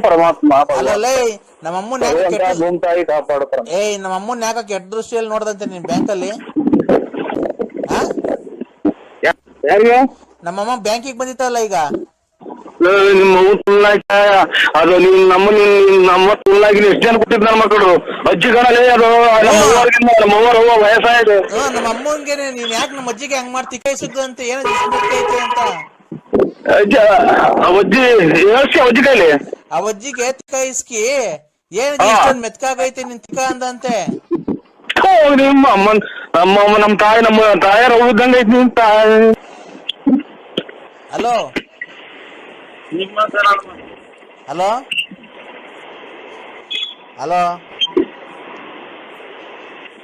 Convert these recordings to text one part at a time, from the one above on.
ಪರಮಾತ್ಮ ಅಲ್ಲಲ್ಲೇ ನಮ್ಮಮ್ಮನ ಭೂಮಿ ತಾಯಿ ಕಾಪಾಡ್ತಾರ. ನಮ್ಮಮ್ಮನ ಯಾಕ ಕೆಟ್ಟ ದೃಷ್ಟಿಯಲ್ಲಿ ನೋಡ್ದಂತೆ ನಿನ್ ಬ್ಯಾಂಕಲ್ಲಿ? ಯಾರಿಗೆ? ನಮ್ಮಮ್ಮ ಬ್ಯಾಂಕಿಗೆ ಬಂದಿತ್ತಲ್ಲ ಈಗ. ನಿಮ್ಮ ಅದು ನಮ್ಮ ತುಳ್ಳಾಗಿ ಎಷ್ಟು ಜನ ಕೊಟ್ಟಿದ್ ನನ್ನ ಮಕ್ಕಳು ಅಜ್ಜಿ ಕಣಲೇ ಅದು ನಮ್ಮವ್ವ ವಯಸ್ಸಾಯ್ತು. ನಮ್ಮ ಅಮ್ಮನ್ಗೆ ನೀನ್ ಯಾಕೆ ನಮ್ಮ ಅಜ್ಜಿಗೆ ಹಂಗ್ ಮಾಡ್ತಿ? ಕೈ ಸುದ್ದು ಅಂತ ಏನೋ ಐತೆ ಅಂತ ಅಜ್ಜಿ ಹೇಳ್ಸಿ ಅಜ್ಜಿ ಕೈಲಿ ಆ ಅಜ್ಜಿಗೆ ತಿಕ್ಕ ಇಸ್ಕಿ ಏನ್ ಮೆತ್ಕಾಗೈತೆ ನಿನ್ ತಿಕ್ಕ ಅಂದಂತೆ. ನಿಮ್ಮ ಅಮ್ಮನ್ ನಮ್ಮ ತಾಯಾರ ಹೋಗಿದ್ದಂಗ ಐತಿ ನಿಮ್ ತಾಯಿ. ಹಲೋ ಹಲೋ ಹಲೋ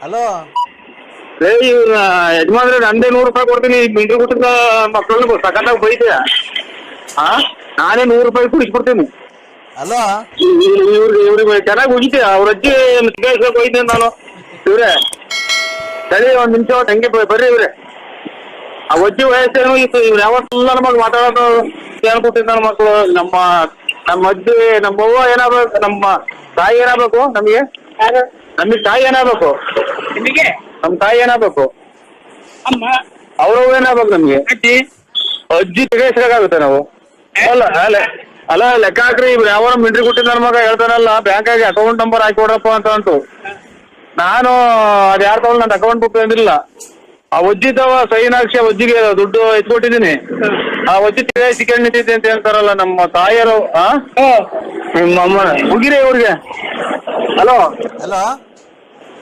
ಹಲೋ ಯಜಮಾನ್ರೆ ನಂದೇ ₹100 ಕೊಡ್ತೀನಿ. ಮಿಂಡ್ರಿ ಕೊಟ್ಟಿದ್ದ ಮಕ್ಕಳನ್ನ ಸಖತ್ತಾಗ ಬೈತೆ. ನಾನೇ ₹100 ಕುಡಿಸ್ಬಿಡ್ತೀನಿ. ಹಲೋ ಇವ್ರಿಗೆ ಚೆನ್ನಾಗಿ ಹೋಗಿದ್ದೆ. ಅವ್ರ ಅಜ್ಜಿ ಹೋಗಿದ್ದೆ ನಾನು. ಇವ್ರೆ ಸರಿ ಒಂದ್ ನಿಮಿಷ ಹಂಗೆ ಬರ್ರಿ ಇವ್ರೆ. ಆ ಅಜ್ಜಿ ವಯಸ್ಸೇನು ಇತ್ತು. ಇವ್ರು ಯಾವತ್ತಲ್ಲ ನಮಗ್ ಮಾತಾಡೋದು ಹೇಳ್ಕೊಟ್ಟಿದ್ದ ನನ್ನ ಮಕ್ಕಳು. ನಮ್ಮ ಅಜ್ಜಿ ನಮ್ಮವ್ವ ಏನಾಗ್ಬೇಕು? ನಮ್ಮ ತಾಯಿ ಏನಾಗ್ಬೇಕು? ನಮಗೆ ತಾಯಿ ಏನಾಗ್ಬೇಕು? ನಮ್ ತಾಯಿ ಏನಾಗ್ಬೇಕು? ಅವ್ರವ್ವ ಏನಾಗ್ಬೇಕು ನಮ್ಗೆ? ಅಜ್ಜಿ ತೆಗೆಸ್ಬೇಕಾಗುತ್ತೆ ನಾವು. ಅಲ್ಲ ಲೆಕ್ಕ ಹಾಕ್ರಿ. ಇವ್ರು ಯಾವ ಮಿಂಟ್ರಿ ಕೊಟ್ಟಿದ್ದ ನನ್ನ ಮಗ ಹೇಳ್ತಾನಲ್ಲ ಬ್ಯಾಂಕಾಗಿ ಅಕೌಂಟ್ ನಂಬರ್ ಹಾಕಿ ಕೊಡ್ರಪ್ಪ ಅಂತ ಅಂತು. ನಾನು ಅದ್ ಯಾರು ತಗೊಂಡು ನನ್ನ ಅಕೌಂಟ್ ಬುಕ್ ಅಂದಿಲ್ಲ. ಆ ಅಜ್ಜಿದವ ಸೈನ್ ಹಾಕ್ಸಿ ಆ ಅಜ್ಜಿಗೆ ದುಡ್ಡು ಎತ್ಕೊಟ್ಟಿದ್ದೀನಿ. ಆ ಅಜ್ಜಿ ಸಿಕ್ಕಂಡ್ ನಿಂತಿದ್ದೆ ಅಂತ ಹೇಳ್ತಾರಲ್ಲ ನಮ್ಮ ತಾಯಿಯರು. ನಿಮ್ಮ ಅಮ್ಮ ಮುಗಿರಿ ಅವ್ರಿಗೆ. ಹಲೋ ಹಲೋ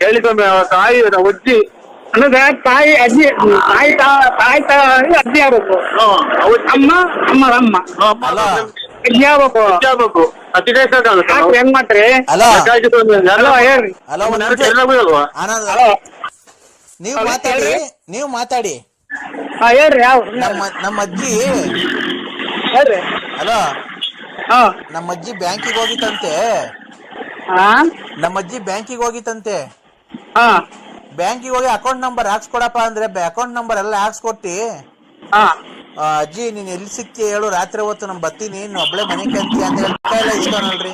ಹೇಳಿ ಸ್ವಾಮಿ. ತಾಯಿ ಅಜ್ಜಿ ಅನ್ನೋದ ತಾಯಿ ಅಜ್ಜಿ ಅಜ್ಜಿ ಆಗ್ಬೇಕು. ಅಮ್ಮ ಅಜ್ಜಿ ಆಗ್ಬೇಕು. ಹೆಂಗ್ ಮಾಡ್ರಿ? ಹೇಳ್ರಿ. ನೀವು ಮಾತಾಡಿ. ಹೇಳ್ರಿ. ಯಾವ ನಮ್ಮ ಅಜ್ಜಿ ಹೇಳ್ರಿ. ಹಲೋ ನಮ್ಮ ಅಜ್ಜಿ ಬ್ಯಾಂಕಿಗೆ ಹೋಗಿತ್ತಂತೆ. ಬ್ಯಾಂಕಿಗೆ ಹೋಗಿ ಅಕೌಂಟ್ ನಂಬರ್ ಹಾಕ್ಸ್ಕೊಡಪ್ಪ ಅಂದ್ರೆ ಅಕೌಂಟ್ ನಂಬರ್ ಎಲ್ಲ ಹಾಕ್ಸ್ಕೊಟ್ಟಿ ಅಜ್ಜಿ ನೀನ್ ಎಲ್ಲಿ ಸಿಕ್ತಿ ಹೇಳು, ರಾತ್ರಿ ಹೊತ್ತು ನಮ್ ಬರ್ತೀನಿ, ನೀನ್ ಒಬ್ಳೆ ಮನೆ ಕಂತಿ ಅಂತ ಎಲ್ಲ ಇಸ್ಕೊನಲ್ರಿ.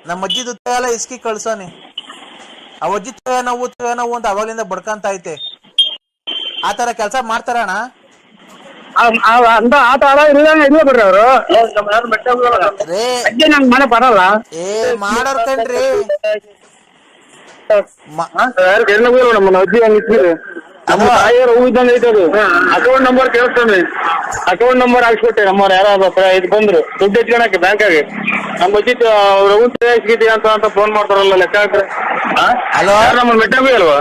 ನಮ್ಮ ಅಜ್ಜಿ ದುತ್ತ ಎಲ್ಲ ಇಸ್ಕಿ ಕಳ್ಸೋನಿ. ಆ ಅಜ್ಜಿ ನೋವು ಅಂತ ಅವಾಗ್ಲಿಂದ ಬಡ್ಕಂತ ಐತೆ. ಆತರ ಕೆಲ್ಸ ಮಾಡ್ತಾರಣ? ಬಿಡ್ರಿ ಅವರು ನಂಗ್ ಮನೆ ಬರಲ್ಲ. ಮಾಡೋರ್ ಕಣ್ರಿ. ನಮ್ಮ ಅಜ್ಜಿ ಹಂಗಿದ್ರಿ. ನಮ್ಮ ತಾಯಿಯರು ಹೋಗಿದ್ದಂಗ ಐತೆ. ಅದು ಅಕೌಂಟ್ ನಂಬರ್ ಕೇಳಿಸ್ತಾನೆ. ಅಕೌಂಟ್ ನಂಬರ್ ಹಾಕ್ಸ್ಕೊಟ್ಟೆ. ನಮ್ಮವ್ರು ಯಾರು ಇದು ಬಂದ್ರು ದುಡ್ಡು ಎತ್ಕೊಳಕ್ಕೆ ಬ್ಯಾಂಕಾಗೆ. ನಮ್ಮ ಅಜ್ಜಿ ರಘುಗಿದ್ಯಾ ಅಂತ ಫೋನ್ ಮಾಡ್ತಾರಲ್ಲ ಲೆಕ್ಕ ಹಾಕ್ರೆ. ನಮ್ಮ ಮೆಟ್ಟಾಗಿ ಅಲ್ವಾ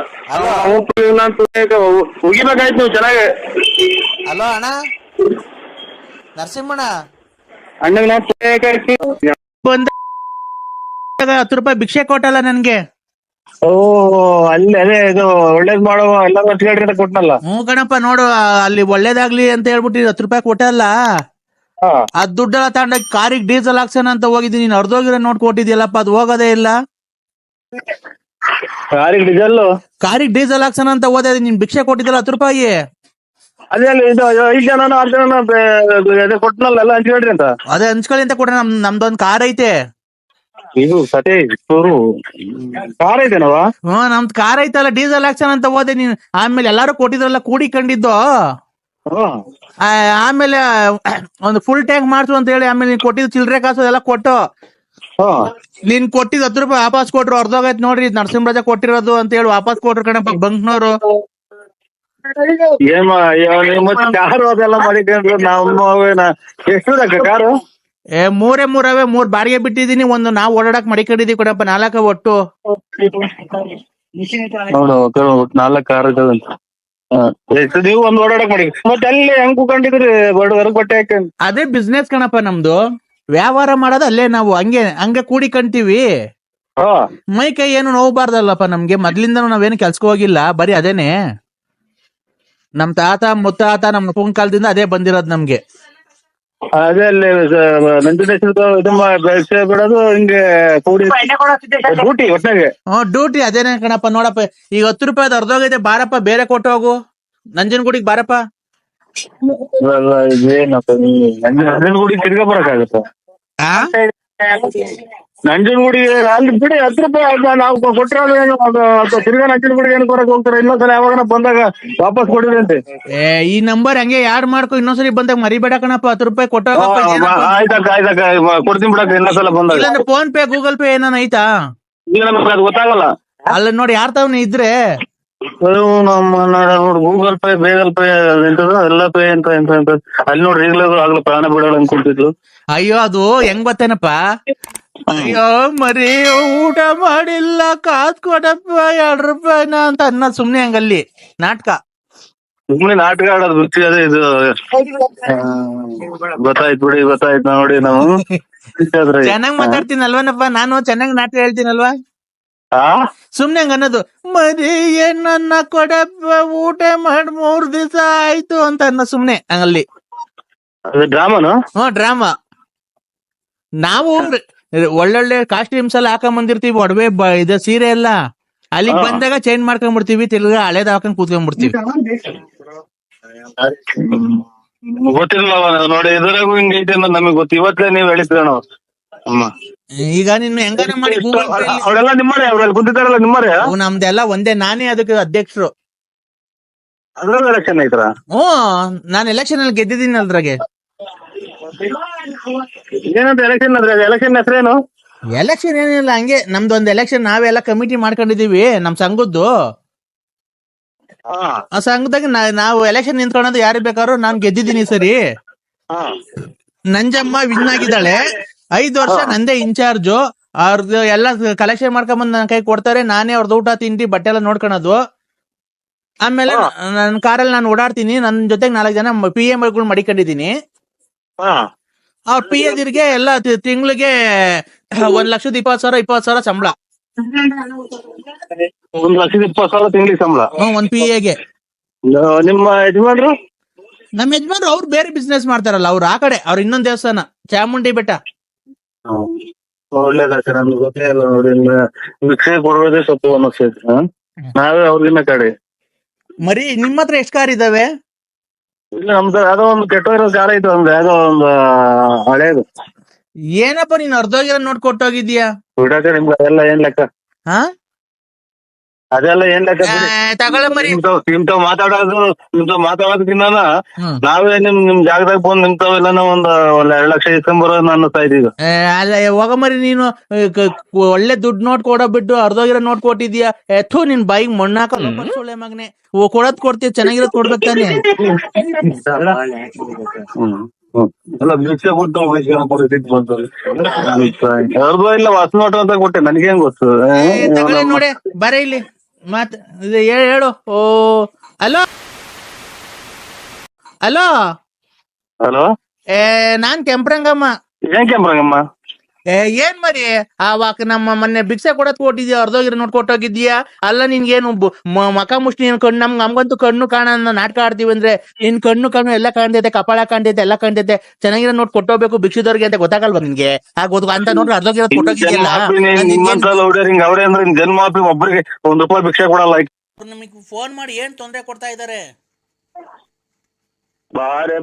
ಉಗಿಬೇಕಾಯ್ತು ನೀವು ಚೆನ್ನಾಗಿ. ಹಲೋ ಅಣ್ಣ ನರಸಿಂಹಣ್ಣ, ಅಣ್ಣಗ್ ನಾವು ₹10 ಭಿಕ್ಷೆ ಕೊಟ್ಟಲ್ಲ ನನ್ಗೆ. ಅಲ್ಲಿ ಅದೇ ಇದು ಒಳ್ಳೇದ್ ಮಾಡುವ ಎಲ್ಲ ಕೊಟ್ಟನಲ್ಲ. ಗಣಪ ನೋಡು, ಅಲ್ಲಿ ಒಳ್ಳೇದಾಗ್ಲಿ ಅಂತ ಹೇಳ್ಬಿಟ್ಟು ₹10 ಕೊಟ್ಟಲ್ಲ. ಅದ್ ದುಡ್ಡೆಲ್ಲ ತಗೊಂಡ ಕಾರಿಗೆ ಡೀಸೆಲ್ ಹಾಕ್ಸೋಣ ಅಂತ ಹೋಗಿದ್ದೀನಿ. ನೀನ್ ಅರ್ಧೋಗಿರೋ ನೋಡ್ ಕೊಟ್ಟಿದ್ಯಲ್ಲಪ್ಪ, ಅದು ಹೋಗೋದೇ ಇಲ್ಲ. ಕಾರಿಗೆ ಡೀಸೆಲ್ ಹಾಕ್ಸೋಣ ಅಂತ ಹೋದ. ನೀನ್ ಭಿಕ್ಷೆ ಕೊಟ್ಟಿದ್ದಲ್ಲ ₹10. ಅದೇ ಇದು 5 ಜನ 6 ಜನ ಕೊಟ್ಟನಲ್ಲ ಎಲ್ಲ ಹಂಚ್ಕೊಳ್ರಿ ಅಂತ. ಅದೇ ಹಂಚ್ಕೊಳ್ಳಿ ಅಂತ ಕೊಟ್ರೆ ನಮ್ದೊಂದ್ ಕಾರ್ ಐತೆ. ಇದು ಸತಿ ಕಾರ್ ಐತೆನವ? ನಮ್ದು ಕಾರ್ ಐತಲ್ಲ, ಡೀಸೆಲ್ ಹಾಕ್ಸೋಣ ಅಂತ ಹೋದೆ. ನೀನ್ ಆಮೇಲೆ ಎಲ್ಲಾರು ಕೊಟ್ಟಿದ್ರಲ್ಲ ಕೂಡಿಕೊಂಡಿದ್ದು. ಆಮೇಲೆ ಒಂದು ಫುಲ್ ಟ್ಯಾಂಕ್ ಮಾಡ್ಸು ಅಂತ ಹೇಳಿ ಆಮೇಲೆ ನೀನ್ ಕೊಟ್ಟಿದ್ದು ಚಿಲ್ಡ್ರೆ ಕಾಸು ಎಲ್ಲ ಕೊಟ್ಟು ನೀನ್ ಕೊಟ್ಟಿದ್ ₹10 ವಾಪಸ್ ಕೊಟ್ರು. ಅರ್ಧೋಗೈತ್ ನೋಡ್ರಿ, ನರಸಿಂಹರಾಜ ಕೊಟ್ಟಿರೋದು ಅಂತ ಹೇಳಿ ವಾಪಸ್ ಕೊಟ್ರು ಕಣಪ್ಪ ಬಂಕ್ನವ್ರು. ಕಾರು ಅದೆಲ್ಲ ಮಾಡಿಕೊಂಡ್ರು. ನಮ್ಮ ಎಷ್ಟು ಕಾರು? 3 ಬಾಡಿಗೆ ಬಿಟ್ಟಿದೀನಿ. ಒಂದು ನಾವು ಓಡಾಡಕ್ ಮಡಿಕೊಂಡಿದೀವಿ ಕಣಪ್ಪ, 4 ಒಟ್ಟು. 4 ಕಾರ್ ನೀವು ಒಂದ್ ಓಡಾಡಕ್ ಮಾಡಿ. ಮತ್ತೆ ಅಲ್ಲಿ ಹೆಂಗ್ ಕೂಕೊಂಡಿದ್ರಿ ಹೊರಗ್ ಬಟ್ಟೆ ಹಾಕಿ? ಅದೇ ಬಿಸ್ನೆಸ್ ಕಣಪ್ಪ ನಮ್ದು. ವ್ಯವಹಾರ ಮಾಡೋದು ಅಲ್ಲೇ ನಾವು ಹಂಗೆ ಕೂಡಿಕೊಂತೀವಿ. ಮೈ ಕೈ ಏನು ನೋವಬಾರ್ದಲ್ಲಪ್ಪ ನಮ್ಗೆ. ಮೊದ್ಲಿಂದ ನಾವೇನು ಕೆಲ್ಸಕ್ಕೆ ಹೋಗಿಲ್ಲ, ಬರೀ ಅದೇನೆ. ನಮ್ ತಾತ ಮುತ್ತಾತ ನಮ್ ಅಪ್ಪನ ಕಾಲದಿಂದ ಅದೇ ಬಂದಿರೋದು ನಮ್ಗೆ. ಅದೇ ಅಲ್ಲಿ ಬಿಡೋದು ಹಿಂಗೆ ಡ್ಯೂಟಿ ಒಟ್ಟಾಗೆ. ಡ್ಯೂಟಿ ಅದೇನೆ ಕಣಪ್ಪ. ನೋಡಪ್ಪ ಈಗ ₹10 ಅರ್ಧೋಗೈತೆ, ಬಾರಪ್ಪ ಬೇರೆ ಕೊಟ್ಟು ಹೋಗು. ನಂಜನಗೂಡಿಗೆ ಬಾರಪ್ಪ. ನಂಜನಗೂಡಿಗೆ ತಿರ್ಗಾ ಬರಕಾಗತ್ತ? ಆ ನಂಜನಗೂಡಿಗೆ ಅಲ್ಲಿ ಬಿಡಿ 10 ರೂಪಾಯಿ ನಾವು ಕೊಟ್ಟರೆ ಅದು ತಿರ್ಗಾ ನಂಜನಗೂಡಿಗೆ ಏನು ಕೊಡಕ್ ಹೋಗ್ತಾರೆ? ಇನ್ನೊಂದ್ಸಲ ಯಾವಾಗ ಬಂದಾಗ ವಾಪಸ್ ಕೊಡಿರಿ ಅಂತೆ. ಈ ನಂಬರ್ ಹಂಗೆ ಯಾಡ್ ಮಾಡ್ಕೊ, ಇನ್ನೊಂದ್ಸರಿ ಬಂದಾಗ ಮರಿಬೇಡ ಕಣಪ್ಪ. 10 ರೂಪಾಯಿ ಕೊಟ್ಟೋಗಪ್ಪ. ಆಯ್ತಕ್ಕ ಕೊಡ್ತೀನಿ ಬಿಡಕ್ಕ ಇನ್ನೊಂದ್ಸಲ ಬಂದಾಗ. ಇಲ್ಲಾಂದ್ರೆ ಫೋನ್ ಪೇ ಗೂಗಲ್ ಪೇ ಏನಾನ ಐತಾ? ಈಗ ನಮ್ಗೆ ಅದು ಗೊತ್ತಾಗಲ್ಲ. ಅಲ್ಲ ನೋಡಿ, ಯಾರ್ ತಾವ್ ಇದ್ರೆ ನೋಡಿ ಗೂಗಲ್ ಪೇ ಬೇಗಲ್ ಪೇ ಎಲ್ಲ ಪೇ ಅಂತ ಅಲ್ಲಿ ನೋಡ್ರಿ ಈಗಲೂ ಆಗ್ಲೂ ಪ್ರಾಣ ಬಿಡೋಣ ಅನ್ಕೊಳ್ತಿದ್ಲು. ಅಯ್ಯೋ ಅದು ಹೆಂಗ್ ಗೊತ್ತೇನಪ್ಪ, ಅಯ್ಯೋ ಮರಿ ಊಟ ಮಾಡಿಲ್ಲ ಕಾಸ್ ಕೊಡಪ್ಪ 2 ರೂಪಾಯಿನ ಅಂತ ಅನ್ನೋದು ಸುಮ್ನೆ ಹಂಗಲ್ಲಿ ನಾಟಕ. ಸುಮ್ನೆ ನಾಟಕ ಆಡೋದು ವೃತ್ತಿ ಅದೇ ಇದು. ಗೊತ್ತಾಯ್ತು ಬಿಡಿ, ಗೊತ್ತಾಯ್ತು ನೋಡಿ. ನಾವು ಚೆನ್ನಾಗ್ ಮಾತಾಡ್ತೀನಲ್ವನಪ್ಪ ನಾನು, ಚೆನ್ನಾಗ್ ನಾಟಕ ಹೇಳ್ತೀನಲ್ವಾ? ಸುಮ್ನೆ ಹಂಗ ಅನ್ನೋದು, ಮರಿ ಏನನ್ನ ಕೊಡಪ್ಪ ಊಟ ಮಾಡಿ 3 ದಿವಸ ಆಯ್ತು ಅಂತ ಅನ್ನೋ ಸುಮ್ನೆ ಹಂಗಲ್ಲಿ. ಡ್ರಾಮಾನು? ಡ್ರಾಮಾ. ನಾವು ಒಳ್ಳೊಳ್ಳೆ ಕಾಸ್ಟ್ಯೂಮ್ಸ್ ಎಲ್ಲ ಹಾಕೊಂಡ್ ಬಂದಿರ್ತೀವಿ, ಒಡವೆ ಇದು ಸೀರೆ ಎಲ್ಲ. ಅಲ್ಲಿಗ್ ಬಂದಾಗ ಚೇಂಜ್ ಮಾಡ್ಕೊಂಡ್ಬಿಡ್ತೀವಿ, ತಿರ್ಗಾ ಹಳೇದ್ ಹಾಕೊಂಡ್ ಕೂತ್ಕೊಂಡ್ಬಿಡ್ತೀವಿ. ಗೊತ್ತಿಲ್ಲ ನೋಡಿ, ಇದ್ರಾಗೂ ಹಿಂಗೈತೆ ಅನ್ನೋದು ನಮಗ್ ಗೊತ್ತು. ಇವತ್ತೇ ನೀವ್ ಹೇಳಿದ್ರಣ ಅಮ್ಮ. ಈಗ ನಿನ್ನ ಹೆಂಗಾರ ಮಾಡಿ ಅವರೆಲ್ಲ ನಿಮ್ಮರೇ, ಅವ್ರಲ್ಲಿ ಕುಂತಿದ್ದಾರಲ್ಲ ನಿಮ್ಮರೇ? ನಮ್ದೆಲ್ಲ ಒಂದೇ, ನಾನೇ ಅದಕ್ಕೆ ಅಧ್ಯಕ್ಷರು. ಅದ್ರಲ್ಲಿ ಎಲೆಕ್ಷನ್ ಐತ್ರ? ನಾನ್ ಎಲೆಕ್ಷನ್ ಅಲ್ಲಿ ಗೆದ್ದಿದ್ದೀನಿ ಅದ್ರಾಗೆ. ಏನಂತ ಎಲೆಕ್ಷನ್ ಅದ್ರ? ಎಲೆಕ್ಷನ್ ಹೆಸರೇನು? ಎಲೆಕ್ಷನ್ ಏನಿಲ್ಲ, ಹಂಗೆ ನಮ್ದೊಂದ್ ಎಲೆಕ್ಷನ್ ನಾವೆಲ್ಲ ಕಮಿಟಿ ಮಾಡ್ಕೊಂಡಿದೀವಿ ನಮ್ ಸಂಘದ್ದು. ಆ ಸಂಘದಾಗ ನಾವು ಎಲೆಕ್ಷನ್ ನಿಂತ್ಕೊಳ್ಳೋದು ಯಾರು ಬೇಕಾದ್ರು. ನಾನ್ ಗೆದ್ದಿದ್ದೀನಿ ಸರಿ. ನಂಜಮ್ಮ ವಿನ್ ಆಗಿದ್ದಾಳೆ. 5 ವರ್ಷ ನಂದೇ ಇನ್ಚಾರ್ಜು. ಅವ್ರದ್ದು ಎಲ್ಲ ಕಲೆಕ್ಷನ್ ಮಾಡ್ಕೊಂಡ್ ಬಂದ್ ನನ್ನ ಕೈ ಕೊಡ್ತಾರೆ. ನಾನೇ ಅವ್ರದ್ದು ಊಟ ತಿಂಡಿ ಬಟ್ಟೆ ಎಲ್ಲ ನೋಡ್ಕೊಳೋದು. ಆಮೇಲೆ ನನ್ನ ಕಾರಲ್ಲಿ ನಾನು ಓಡಾಡ್ತೀನಿ. ನನ್ನ ಜೊತೆಗೆ 4 ಜನ PA ಗಳು ಮಡಿಕೊಂಡಿದೀನಿ. ಅವ್ರ PA ದಿರ್ಗೆ ಎಲ್ಲ ತಿಂಗಳಿಗೆ 1,20,000 20,000 ಸಂಬಳ. 1,20,000 ತಿಂಗಳಿಗೆ ಸಂಬಳ ಒಂದ್ PA ಗೆ. ನಿಮ್ಮ ಯಜಮಾನ್ರು? ನಮ್ಮ ಯಜಮಾನ್ರು ಅವ್ರು ಬೇರೆ ಬಿಸ್ನೆಸ್ ಮಾಡ್ತಾರಲ್ಲ, ಅವ್ರು ಆ ಕಡೆ. ಅವ್ರ ಇನ್ನೊಂದ್ ದೇವಸ್ಥಾನ ಚಾಮುಂಡಿ ಬೆಟ್ಟ. ಒಳ್ಳೇದಾಗ್ತದೆ. ನಮ್ಗೆ ಗೊತ್ತೇ ಇಲ್ಲ ನೋಡಿ, ಭಿಕ್ಷೆ ಕೊಡೋದೇ ಸ್ವಲ್ಪ ಅನ್ನಿಸ್ತೈತೆ. ನಾವೇ ಅವ್ರಿಗಿನ್ನ ಕಡೆ. ಮರಿ ನಿಮ್ಮ ಹತ್ರ ಎಷ್ಟ್ ಕಾರ್ ಇದಾವೆ? ಇಲ್ಲ ನಮ್ದು ಯಾವ್ದೋ ಒಂದು ಕೆಟ್ಟೋಗಿರೋ ಕಾರ್ ಐತೆ, ಒಂದು ಯಾವ್ದೋ ಒಂದು ಹಳೇದು. ಏನಪ್ಪ ನೀನ್ ಅರ್ಧೋಗಿರೋ ನೋಡ್ ಕೊಟ್ಟೋಗಿದ್ಯಾ? ಬಿಡಕ್ಕೆ ನಿಮ್ಗೆ ಅದೆಲ್ಲ ಏನ್ ಲೆಕ್ಕ? ಅದೆಲ್ಲ ಏನ್ ಲೆಕ್ಕ? ತಗೊಳ್ಳ ಮರಿ. ನಿಮ್ತಾವ್ ಮಾತಾಡೋದಕ್ಕಿನ್ನ ನಾವೇ ನಿಮ್ ಜಾಗದಾಗ ಬಂದು ನಿಮ್ತಾವೆಲ್ಲ ಒಂದು 2 ಲಕ್ಷ ಇಸ್ಕೊಂಬರೋ ಅನ್ನಿಸ್ತಾ ಇದೀಗ. ಅಲ್ಲ ಹೋಗ ಮರಿ, ನೀನು ಒಳ್ಳೆ ದುಡ್ಡು ನೋಟ್ ಕೊಡೋ ಬಿಟ್ಟು ಅರ್ಧೋಗಿರೋ ನೋಟ್ ಕೊಟ್ಟಿದ್ಯಾ? ಎಥೋ ನಿನ್ ಬಾಯಿಗೆ ಮಣ್ಣಾಕ ಸೊಳ್ಳೆ ಮಗನೆ. ಕೊಡೋದ್ ಕೊಡ್ತೀಯ, ಚೆನ್ನಾಗಿರೋದ್ ಕೊಡ್ಬೇಕು ತಾನೆ. ಅಲ್ಲ ಭಿಕ್ಷೆ ಕೊಟ್ಟು ಯಾರ್ದೋ ಇಲ್ಲ ಹೊಸ ನೋಟ ಅಂತ ಕೊಟ್ಟೆ, ನನಗೇನ್ ಗೊತ್ತು? ನೋಡಿ ಬರ ಇಲ್ಲಿ ಮತ್ ಹೇಳು. ಹಲೋ ಹಲೋ ಹಲೋ, ನಾನ್ ಕೆಂಪ್ರಂಗಮ್ಮ. ಏನ್ ಕೆಂಪ್ರಂಗಮ್ಮ? ಏನ್ ಮರಿ, ಆವಾಗ ನಮ್ಮ ಮೊನ್ನೆ ಭಿಕ್ಷೆ ಕೊಡತ್ ಕೊಟ್ಟಿದ್ಯಾ, ಅರ್ಧೋಗಿರೋ ನೋಟ್ ಕೊಟ್ಟೋಗಿದ್ಯಾ? ಅಲ್ಲ ನಿನ್ಗೇನು ಮಕ ಮುಷ್ಟಿ ಕಣ್ಣು? ನಮ್ಗಂತೂ ಕಣ್ಣು ಕಾಣ ನಾಟಕ ಆಡ್ತೀವಿ ಅಂದ್ರೆ ನಿನ್ ಕಣ್ಣು ಎಲ್ಲ ಕಾಣ್ತೈತೆ, ಕಪಾಳ ಕಾಣ್ತೈತೆ, ಎಲ್ಲ ಕಾಣ್ತೈತೆ. ಚೆನ್ನಾಗಿರೋ ನೋಟ್ ಕೊಟ್ಟೋಗ್ಬೇಕು ಭಿಕ್ಷದವ್ರಿಗೆ ಅಂತ ಗೊತ್ತಾಗಲ್ವಾ ನಿನ್ಗೆ? ಅಂತ ನೋಡ್ರಿ ಅರ್ಧೋಗಿರೋ ಕೊಟ್ಟೋಗಿದ್ಯಲ್ಲ. ಅವ್ರೆ ಅಂದ್ರೆ ಜನ್ಮ ಒಬ್ಬರಿಗೆ ₹1 ಭಿಕ್ಷೆ ಕೊಡಲ್ಲ. ನಮಗ್ ಫೋನ್ ಮಾಡಿ ಏನ್ ತೊಂದ್ರೆ ಕೊಡ್ತಾ ಇದಾರೆ?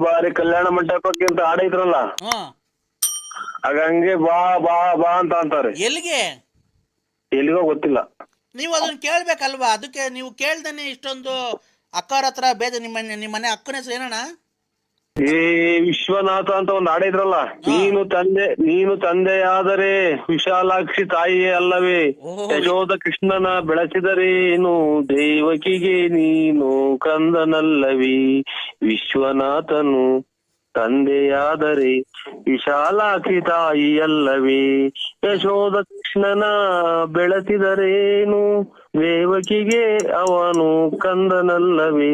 ಬಾರಿ ಕಲ್ಯಾಣ ಮಂಟಪಕ್ಕೆ ಅಂತ ಆಡೈತ್ರಲ್ಲ, ಆಗ ಹಂಗೆ ಬಾ ಬಾ ಬಾ ಅಂತ ಅಂತಾರೆ. ಎಲ್ಲಿಗೋ ಗೊತ್ತಿಲ್ಲ. ನೀವು ಅದನ್ನ ಕೇಳ್ಬೇಕಲ್ವಾ? ಅದಕ್ಕೆ ನೀವು ಕೇಳ್ದೇನೆ ಇಷ್ಟೊಂದು ಅಕ್ಕರ ಹತ್ರ ಬೇಜ. ನಿಮ್ಮ ಮನೆ ಅಕ್ಕನ ಹೆಸರು ಏನಣ್ಣ? ವಿಶ್ವನಾಥ ಅಂತ ಒಂದು ಆಡೈತ್ರಲ್ಲ, ನೀನು ತಂದೆಯಾದರೆ ವಿಶಾಲಾಕ್ಷಿ ತಾಯಿಯೇ ಅಲ್ಲವೇ? ಯಶೋಧ ಕೃಷ್ಣನ ಬೆಳೆಸಿದರೇನು, ದೇವಕಿಗೆ ನೀನು ಕಂದನಲ್ಲವೇ? ವಿಶ್ವನಾಥನು ತಂದೆಯಾದರೆ ವಿಶಾಲಾಕ್ಷಿ ತಾಯಿಯಲ್ಲವೇ? ಯಶೋಧ ಕೃಷ್ಣನ ಬೆಳೆಸಿದರೇನು, ದೇವಕಿಗೆ ಅವನು ಕಂದನಲ್ಲವೇ?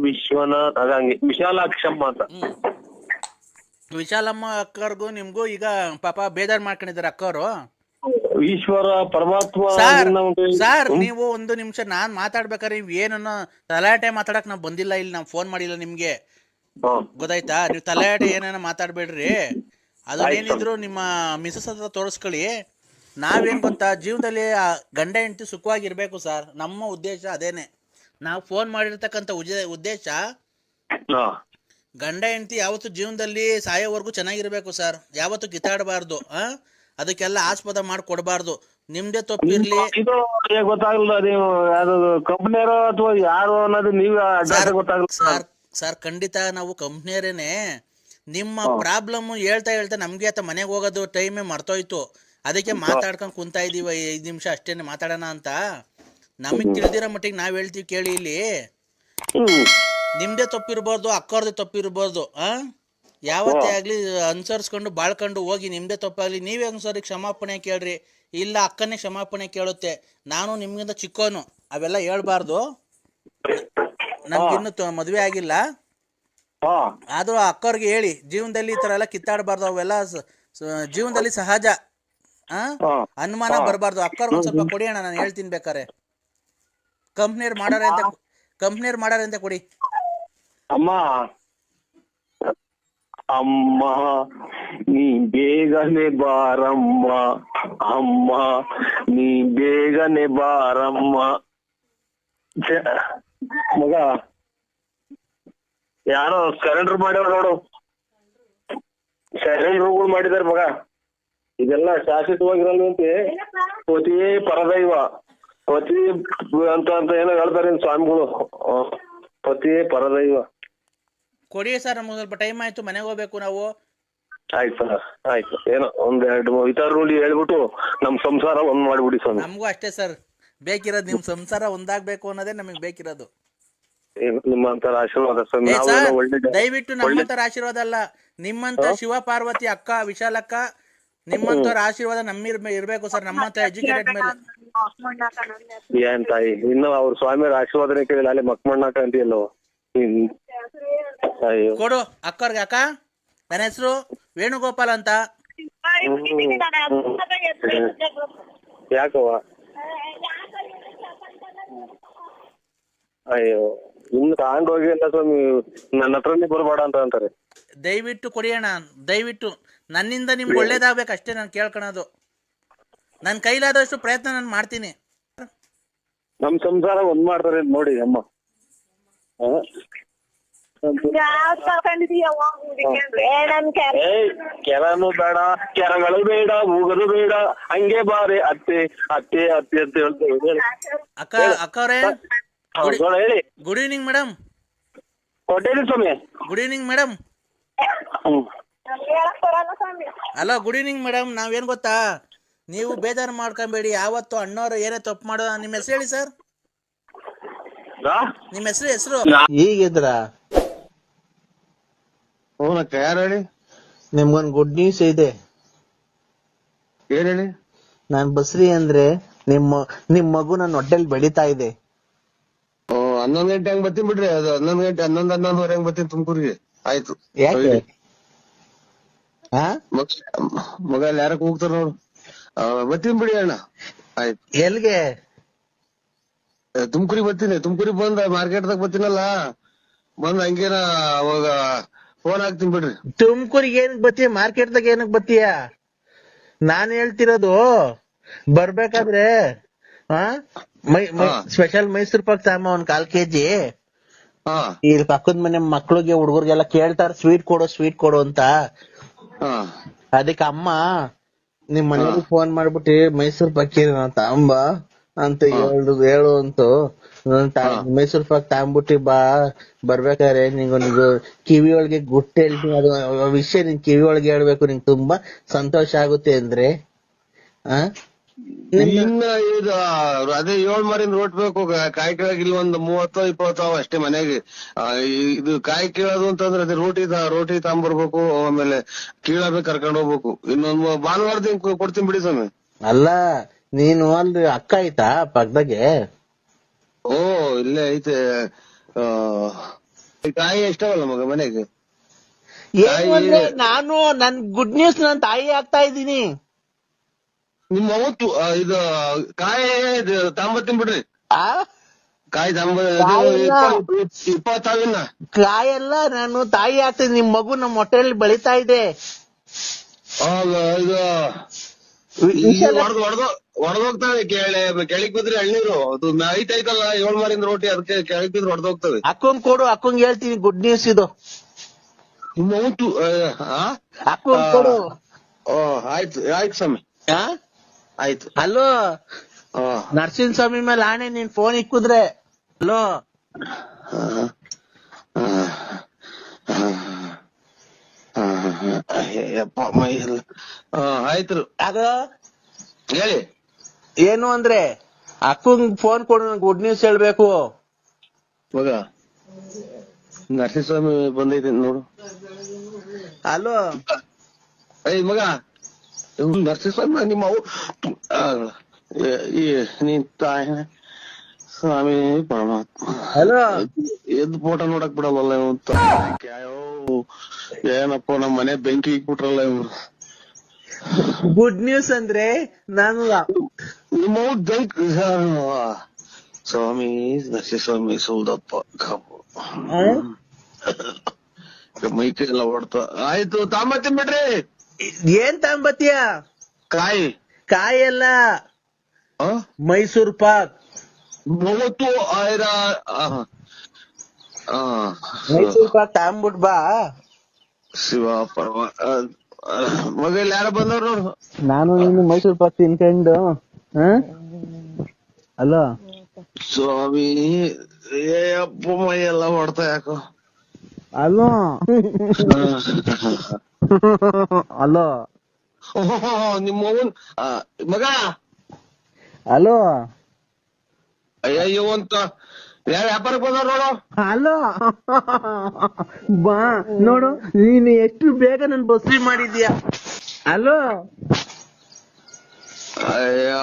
ವಿಶ್ವನಾಥ ಹಾಗಂಗೆ ವಿಶಾಲಾಕ್ಷಮ್ಮ ಅಂತ. ವಿಶಾಲಮ್ಮ ಅಕ್ಕರ್ಗೂ ನಿಮ್ಗೂ ಈಗ ಪಾಪ ಬೇಜಾರ್ ಮಾಡ್ಕೊಂಡಿದ್ದಾರೆ ಅಕ್ಕವರು. ಈಶ್ವರ ಪರಮಾತ್ಮ. ಸರ್ ನೀವು 1 ನಿಮಿಷ ನಾನ್ ಮಾತಾಡ್ಬೇಕಾದ್ರೆ ನೀವ್ ಏನನ್ನ ತಲಾಟೆ ಮಾತಾಡಕ್ ನಾವ್ ಬಂದಿಲ್ಲ, ಇಲ್ಲಿ ನಾವ್ ಫೋನ್ ಮಾಡಿಲ್ಲ ನಿಮ್ಗೆ, ಗೊತ್ತಾಯ್ತಾ? ನೀವ್ ತಲಾಟೆ ಏನೇನ ಮಾತಾಡ್ಬೇಡ್ರಿ. ಅದೇನಿದ್ರು ನಿಮ್ಮ ಮಿಸಸ್ ಹತ್ರ ತೋರಿಸ್ಕೊಳ್ಳಿ. ನಾವೇನ್ ಗೊತ್ತಾ, ಜೀವನದಲ್ಲಿ ಗಂಡ ಹೆಂಡತಿ ಸುಖವಾಗಿರ್ಬೇಕು ಸರ್, ನಮ್ಮ ಉದ್ದೇಶ ಅದೇನೆ. ನಾವು ಫೋನ್ ಮಾಡಿರ್ತಕ್ಕಂಥ ಉದ್ದೇಶ ಗಂಡ ಹೆಂಡತಿ ಯಾವತ್ತು ಜೀವನದಲ್ಲಿ ಸಾಯೋವರೆಗೂ ಚೆನ್ನಾಗಿರ್ಬೇಕು ಸರ್, ಯಾವತ್ತು ಕಿತ್ತಾಡಬಾರ್ದು. ಅದಕ್ಕೆಲ್ಲ ಆಸ್ಪದ ಮಾಡಿ ಕೊಡಬಾರ್ದು. ನಿಮ್ದೇ ತಪ್ಪಿರ್ಲಿ ಇದು ಗೊತ್ತಾಗಲ್ಲ, ನೀವು ಯಾವ್ದು ಕಂಪ್ನಿಯರೋ ಅಥವಾ ಯಾರು ಅನ್ನೋದು ನೀವು ಗೊತ್ತಾಗಲ್ಲ ಸರ್. ಸರ್ ಖಂಡಿತ ನಾವು ಕಂಪ್ನಿಯರೇನೆ. ನಿಮ್ಮ ಪ್ರಾಬ್ಲಮ್ ಹೇಳ್ತಾ ಹೇಳ್ತಾ ನಮ್ಗೆ ಆತ ಮನೆಗೆ ಹೋಗೋದು ಟೈಮೇ ಮರ್ತೋಯ್ತು. ಅದಕ್ಕೆ ಮಾತಾಡ್ಕೊಂಡ್ ಕುಂತಾ ಇದೀವಿ, 5 ನಿಮಿಷ ಅಷ್ಟೇನೆ ಮಾತಾಡೋಣ ಅಂತ. ನಮಗ್ ತಿಳಿದಿರೋ ಮಟ್ಟಿಗೆ ನಾವ್ ಹೇಳ್ತೀವಿ ಕೇಳಿ. ಇಲ್ಲಿ ನಿಮ್ದೇ ತಪ್ಪಿರ್ಬೋದು, ಅಕ್ಕವ್ರದೇ ತಪ್ಪಿರ್ಬೋದು. ಯಾವತ್ತೇ ಆಗ್ಲಿ ಅನುಸರಿಸ್ಕೊಂಡು ಬಾಳ್ಕೊಂಡು ಹೋಗಿ. ನಿಮ್ದೇ ತಪ್ಪಾಗ್ಲಿ ನೀವೇ ಒಂದ್ಸರಿ ಕ್ಷಮಾಪಣೆ ಕೇಳ್ರಿ, ಇಲ್ಲ ಅಕ್ಕನೇ ಕ್ಷಮಾಪಣೆ ಕೇಳುತ್ತೆ. ನಾನು ನಿಮ್ಗಿಂತ ಚಿಕ್ಕೋನು, ಅವೆಲ್ಲ ಹೇಳ್ಬಾರ್ದು. ನಮ್ಗಿನ್ನು ಮದ್ವೆ ಆಗಿಲ್ಲ, ಆದ್ರೂ ಅಕ್ಕವ್ರಿಗೆ ಹೇಳಿ ಜೀವನದಲ್ಲಿ ಈ ತರ ಎಲ್ಲ ಕಿತ್ತಾಡಬಾರ್ದು. ಅವೆಲ್ಲ ಜೀವನದಲ್ಲಿ ಸಹಜ. ಅನುಮಾನ ಬರಬಾರ್ದು. ಅಕ್ಕವ್ರಿಗೆ ಒಂದ್ ಸ್ವಲ್ಪ ಕೊಡಿ ಅಣ್ಣ, ನಾನು ಹೇಳ್ತೀನಿ ಬೇಕಾರೆ. ಕಂಪ್ನಿಯರ್ ಮಾಡಾರೆ ಅಂತ ಕೊಡಿ. ಅಮ್ಮ ಅಮ್ಮ ನೀ ಬೇಗನೆ ಬಾರಮ್ಮ, ಅಮ್ಮ ನೀ ಬೇಗನೆ ಬಾರಮ್ಮ. ಮಗ ಯಾರೋ ಸರೆಂಡರ್ ಮಾಡ್ಯಾವ ನೋಡು, ಸರೆಂಡರ್ಗಳು ಮಾಡಿದಾರೆ ಮಗ. ಇದೆಲ್ಲ ಶಾಶ್ವತವಾಗಿರಲ್ವಂತೆ. ಪತಿಯೇ ಪರದೈವ, ಪತಿ ಅಂತ ಏನೋ ಹೇಳ್ತಾರೆ ಸ್ವಾಮಿಗಳು. ಪತಿಯೇ ಪರದೈವ. ಕೊಡಿ ಸರ್, ನಮ್ಗೆ ಸ್ವಲ್ಪ ಟೈಮ್ ಆಯ್ತು, ಮನೆಗೆ ಹೋಗ್ಬೇಕು ನಾವು. ಆಯ್ತು ಸರ್, ಆಯ್ತು. ಏನೋ 1-2 ವಿಚಾರ ನೋಡಿ ಹೇಳ್ಬಿಟ್ಟು ನಮ್ ಸಂಸಾರ ಒಂದ್ ಮಾಡ್ಬಿಡಿ ಸ್ವಾಮಿ. ನಮಗೂ ಅಷ್ಟೇ ಸರ್ ಬೇಕಿರೋದು, ನಿಮ್ ಸಂಸಾರ ಒಂದಾಗ್ಬೇಕು ಅನ್ನೋದೇ ನಮಗ್ ಬೇಕಿರೋದು. ನಿಮ್ಮಂತರ ಆಶೀರ್ವಾದ ಸ್ವಾಮಿ. ದಯವಿಟ್ಟು ನಮ್ಮಂತರ ಆಶೀರ್ವಾದ ಅಲ್ಲ, ನಿಮ್ಮಂತ ಶಿವ ಪಾರ್ವತಿ ಅಕ್ಕ, ವಿಶಾಲಕ್ಕ, ನಿಮ್ಮಂತರ ಆಶೀರ್ವಾದ ಇರ್ಬೇಕು ಸರ್, ನಮ್ಮಂತ ಎಜುಕೇಟೆಡ್ ಮೇಲೆ. ಏನ್ ತಾಯಿ, ಇನ್ನು ಅವ್ರ ಸ್ವಾಮಿಯವ್ರ ಆಶೀರ್ವಾದನೆ ಕೇಳಿಲ್ಲ, ಅಲ್ಲಿ ಮಕ್ಮಣ್ಣಾಕ ಅಂತೀಯಲ್ಲೋ. ಅಯ್ಯೋ ಕೊಡು ಅಕ್ಕವ್ರಿಗೆ. ಅಕ್ಕ, ನನ್ನ ಹೆಸರು ವೇಣುಗೋಪಾಲ್ ಅಂತ. ಯಾಕವ್ವ? ಅಯ್ಯೋ, ಇನ್ನು ತಗೊಂಡ್ ಹೋಗಿ ಅಂತ ಸ್ವಾಮಿ, ನನ್ನ ಹತ್ರನೇ ಬರಬೇಡ ಅಂತ ಅಂತಾರೆ. ದಯವಿಟ್ಟು ಕೊಡಿ ಅಣ್ಣ, ದಯವಿಟ್ಟು. ನನ್ನಿಂದ ನಿಮ್ಗೆ ಒಳ್ಳೇದಾಗ್ಬೇಕು ಅಷ್ಟೇ ನಾನು ಕೇಳ್ಕೊಳೋದು. ನನ್ನ ಕೈಲಾದಷ್ಟು ಪ್ರಯತ್ನ ನಾನು ಮಾಡ್ತೀನಿ. ನಮ್ ಸಂಸಾರ ಒಂದ್ ಮಾಡ್ತಾರೆ ನೋಡಿ ಅಮ್ಮ. ಕೆರನು ಬೇಡ, ಕೆರಗಳು ಬೇಡ, ಹೋಗಲು ಬೇಡ, ಹಂಗೆ ಬಾರೆ ಅತ್ತೆ ಅತ್ತೆ ಅತ್ತೆ ಅಂತ ಹೇಳ್ತೇವೆ. ಅಕ್ಕವ್ರೆ ಹೇಳಿ. Good evening madam. ಕೊಟ್ಟೇನಿ ಸ್ವಾಮಿ. Good evening madam. Hello, good evening madam. ನಾವೇನ್ ಗೊತ್ತಾ, ನೀವು ಬೇಜಾರು ಮಾಡ್ಕೊಂಬೇಡಿ. ಯಾವತ್ತು ಅಣ್ಣವ್ರು ಏನೇ ತಪ್ಪು ಮಾಡೋ. ನಿಮ್ಮ ಹೆಸರು ಹೇಳಿ ಸರ್, ನಿಮ್ಮ ಹೆಸರು. ಈಗಿದ್ರ ಹೂನಕ್ಕ, ಯಾರು ಹೇಳಿ? ನಿಮ್ಗೊಂದ್ ಗುಡ್ ನ್ಯೂಸ್ ಇದೆ. ಏನ್ ಹೇಳಿ? ನಾನ್ ಬಸ್ರಿ ಅಂದ್ರೆ ನಿಮ್ ಮಗು ನನ್ನ ಹೊಟ್ಟೆಲ್ ಬೆಳಿತಾ ಇದೆ. 11 ಗಂಟೆ ಹಂಗ್ ಬರ್ತೀನಿ ಬಿಡ್ರಿ. ಅದು 11 ಗಂಟೆ 11-11:30 ಹಂಗ್ ಬರ್ತೀನಿ ತುಮಕೂರಿಗೆ. ಆಯ್ತು. ಯಾಕೆ? ಮಗ ಯಾರಕ್ ಹೋಗ್ತಾರ ನೋಡು. ಬರ್ತೀನಿ ಬಿಡಿ ಅಣ್ಣ. ಆಯ್ತು. ಎಲ್ಗೆ? ತುಮಕೂರಿಗೆ ಬರ್ತೀನಿ. ತುಮಕೂರಿಗೆ ಬಂದ ಮಾರ್ಕೆಟ್ದಾಗ ಬರ್ತೀನಲ್ಲ, ಬಂದ್ ಹಂಗೇನ ಅವಾಗ ಫೋನ್ ಹಾಕ್ತೀನಿ ಬಿಡ್ರಿ. ತುಮಕೂರಿಗೆ ಏನಕ್ ಬತ್ತೀಯ? ಮಾರ್ಕೆಟ್ದಾಗ ಏನಕ್ ಬತ್ತೀಯ? ನಾನ್ ಹೇಳ್ತಿರೋದು, ಬರ್ಬೇಕಾದ್ರೆ ಸ್ಪೆಷಲ್ ಮೈಸೂರ್ ಪಾಕ್ ತಮ್ಮ 1 ಕಾಲ್ kg. ಇಲ್ಲಿ ಪಕ್ಕದ ಮನೆ ಮಕ್ಳಿಗೆ ಹುಡುಗರಿಗೆಲ್ಲ ಕೇಳ್ತಾರ ಸ್ವೀಟ್ ಕೊಡು ಅಂತ. ಅದಕ್ಕೆ ಅಮ್ಮ ನಿಮ್ ಮನೆಗೆ ಫೋನ್ ಮಾಡ್ಬಿಟ್ಟು ಮೈಸೂರ್ ಪಾಕ್ ತಗೊಂಬ ಅಂತ ಹೇಳು ಅಂತು. ಮೈಸೂರ್ ಪಾಕ್ ತಗೊಂಬಿಟ್ಟು ಬರ್ಬೇಕಾದ್ರೆ ನಿಂಗೊಂದು ಕಿವಿ ಒಳಗೆ ಗುಟ್ಟು ಹೇಳ್ತೀನಿ, ಅದು ವಿಷಯ ನಿನ್ ಕಿವಿ ಒಳಗೆ ಹೇಳ್ಬೇಕು, ನಿಂಗೆ ತುಂಬಾ ಸಂತೋಷ ಆಗುತ್ತೆ ಅಂದ್ರೆ. ಇನ್ನ ಇದು ಅದೇ 7 ಮಾರಿಂದ ರೋಟ್ಬೇಕು. ಕಾಯಿ ಕೀಳಾಗಿಲ್ಲ, ಒಂದ್ 30-20 ಅವ ಅಷ್ಟೇ ಮನೆಗೆ. ಇದು ಕಾಯಿ ಕೀಳೋದು ಅಂತಂದ್ರೆ ಅದೇ ರೋಟಿ ತಗೊಂಬರ್ಬೇಕು, ಆಮೇಲೆ ಕೀಳಬೇಕು, ಕರ್ಕೊಂಡ್ ಹೋಗ್ಬೇಕು. ಇನ್ನೊಂದು ಭಾನುವಾರ ಕೊಡ್ತೀನಿ ಬಿಡಿ ಸ್ವಾಮಿ. ಅಲ್ಲ, ನೀನು ಅಲ್ಲಿ ಅಕ್ಕ ಆಯ್ತಾ ಪಕ್ಕದಾಗೆ? ಓ, ಇಲ್ಲೇ ಐತೆ. ಕಾಯಿ ಎಷ್ಟವಲ್ಲ ಮಗ ಮನೆಗೆ? ನಾನು ನನ್ ಗುಡ್ ನ್ಯೂಸ್ ನನ್ ತಾಯಿ ಆಗ್ತಾ ಇದ್ದೀನಿ. ನಿಮ್ಮ ಅವತ್ತು ಇದು ಕಾಯಿ ತಗೊಂಬತ್ತೀನಿ ಬಿಡ್ರಿ. ಕಾಯಿ 20 ಕಾಯೆಲ್ಲ ನಾನು ತಾಯಿ ಆಗ್ತೀನಿ. ನಿಮ್ ಮಗು ನಮ್ಮ ಹೊಟ್ಟೆಯಲ್ಲಿ ಬೆಳಿತಾ ಇದೆ. ಇದು ಹೊಡೆದೋಗ್ತವೆ. ಕೆಳಗ್ ಬಿದ್ರೆ ಎಳ್ನೀರು ಅದು ಐತಲ್ಲ 7 ಮಾರಿಂದ ರೋಟಿ, ಅದಕ್ಕೆ ಕೆಳಗ್ ಬಿದ್ರೆ ಹೊಡೆದೋಗ್ತವೆ. ಅಕ್ಕಂಗ್ ಕೊಡು, ಅಕ್ಕಂಗ್ ಹೇಳ್ತೀನಿ ಗುಡ್ ನ್ಯೂಸ್ ಇದು. ಮೌಂಟು ಅಪ್ಪ ಕೊಡು. ಆಯ್ತು ಆಯ್ತು ಸ್ವಾಮಿ ಆ? ಆಯ್ತು. ಅಲ್ಲೋ ನರಸಿಂಹ ಸ್ವಾಮಿ ಮೇಲೆ ಆಣೆ ನೀನ್ ಫೋನ್ ಇಕ್ಕುದ್ರೆ. ಅಲ್ಲೋ ಯಪ್ಪ ಮೈ ಎಲ್ಲ ಆಯ್ತು ಅದು ಹೇಳಿ. ಏನು ಅಂದ್ರೆ ಅಕ್ಕಂಗ್ ಫೋನ್ ಕೊಡು, ಗುಡ್ ನ್ಯೂಸ್ ಹೇಳ್ಬೇಕು. ಮಗ ನರಸಿಂಹಸ್ವಾಮಿ ಬಂದೈತೆ ನೋಡು. ಅಲ್ಲೋ ಏಯ್ ಮಗ ನರಸಿಂಹಸ್ವಾಮಿ ನಿಮ್ಮ ಈ ನೀನ್ ತಾಯಿ ಸ್ವಾಮಿ ಪರಮಾತ್ಮ. ಹಲೋ ಎದ್ದು ಫೋಟೋ ನೋಡಕ್ ಬಿಡಲ್ಲ ಅಂತ ಏನಪ್ಪ ನಮ್ ಮನೆ ಬೆಂಕಿ ಇಕ್ಬಿಟ್ರಲ್ಲ ಇವ್ರು. ಗುಡ್ ನ್ಯೂಸ್ ಅಂದ್ರೆ ನಾನು ನಿಮ್ಮ ಬೆಂಕಿ ಸ್ವಾಮಿ ನರಸಿಂಹಸ್ವಾಮಿ ಸೌದಪ್ಪ ಮೈಕೈ ಎಲ್ಲ ಹೊಡ್ತಾ. ಆಯ್ತು ತಾಂಬತ್ತೀನಿ ಬಿಡ್ರಿ. ಏನ್ ತಗೊಂಬತ್ತೀಯ? ಕಾಯಿ ಕಾಯಲ್ಲ, ಮೈಸೂರ್ ಪಾಕ್. 30,000 ಮೈಸೂರ್ ಪಾಕ್ ತಗೊಂಬಿಟ್ ಬಾ. ಶಿವ ಪರಮ ಮಗ ಇಲ್ಲಿ ಯಾರ ಬಂದವ್ರು ನೋಡು. ನಾನು ನೀನು ಮೈಸೂರ್ ಪಾಕ್ ತಿನ್ಕೊಂಡು ಅಲೋ ಸ್ವಾಮಿ ಏ ಅಪ್ಪ ಮೈ ಎಲ್ಲ ಹೊಡ್ತಾ ಯಾಕೋ. ಅಲೋ ಅಲೋ ನಿಮ್ಮ ಮಗ ಅಲೋ ಅಯ್ಯಯ್ಯೋ ಅಂತ ಯಾರ ವ್ಯಾಪಾರಕ್ಕೆ ಬಂದವ್ರು ನೋಡು. ಅಲೋ ಬಾ ನೋಡು, ನೀನು ಎಷ್ಟು ಬೇಗ ನನ್ ಬಸ್ರಿ ಮಾಡಿದ್ಯಾ. ಅಲೋ ಅಯ್ಯೋ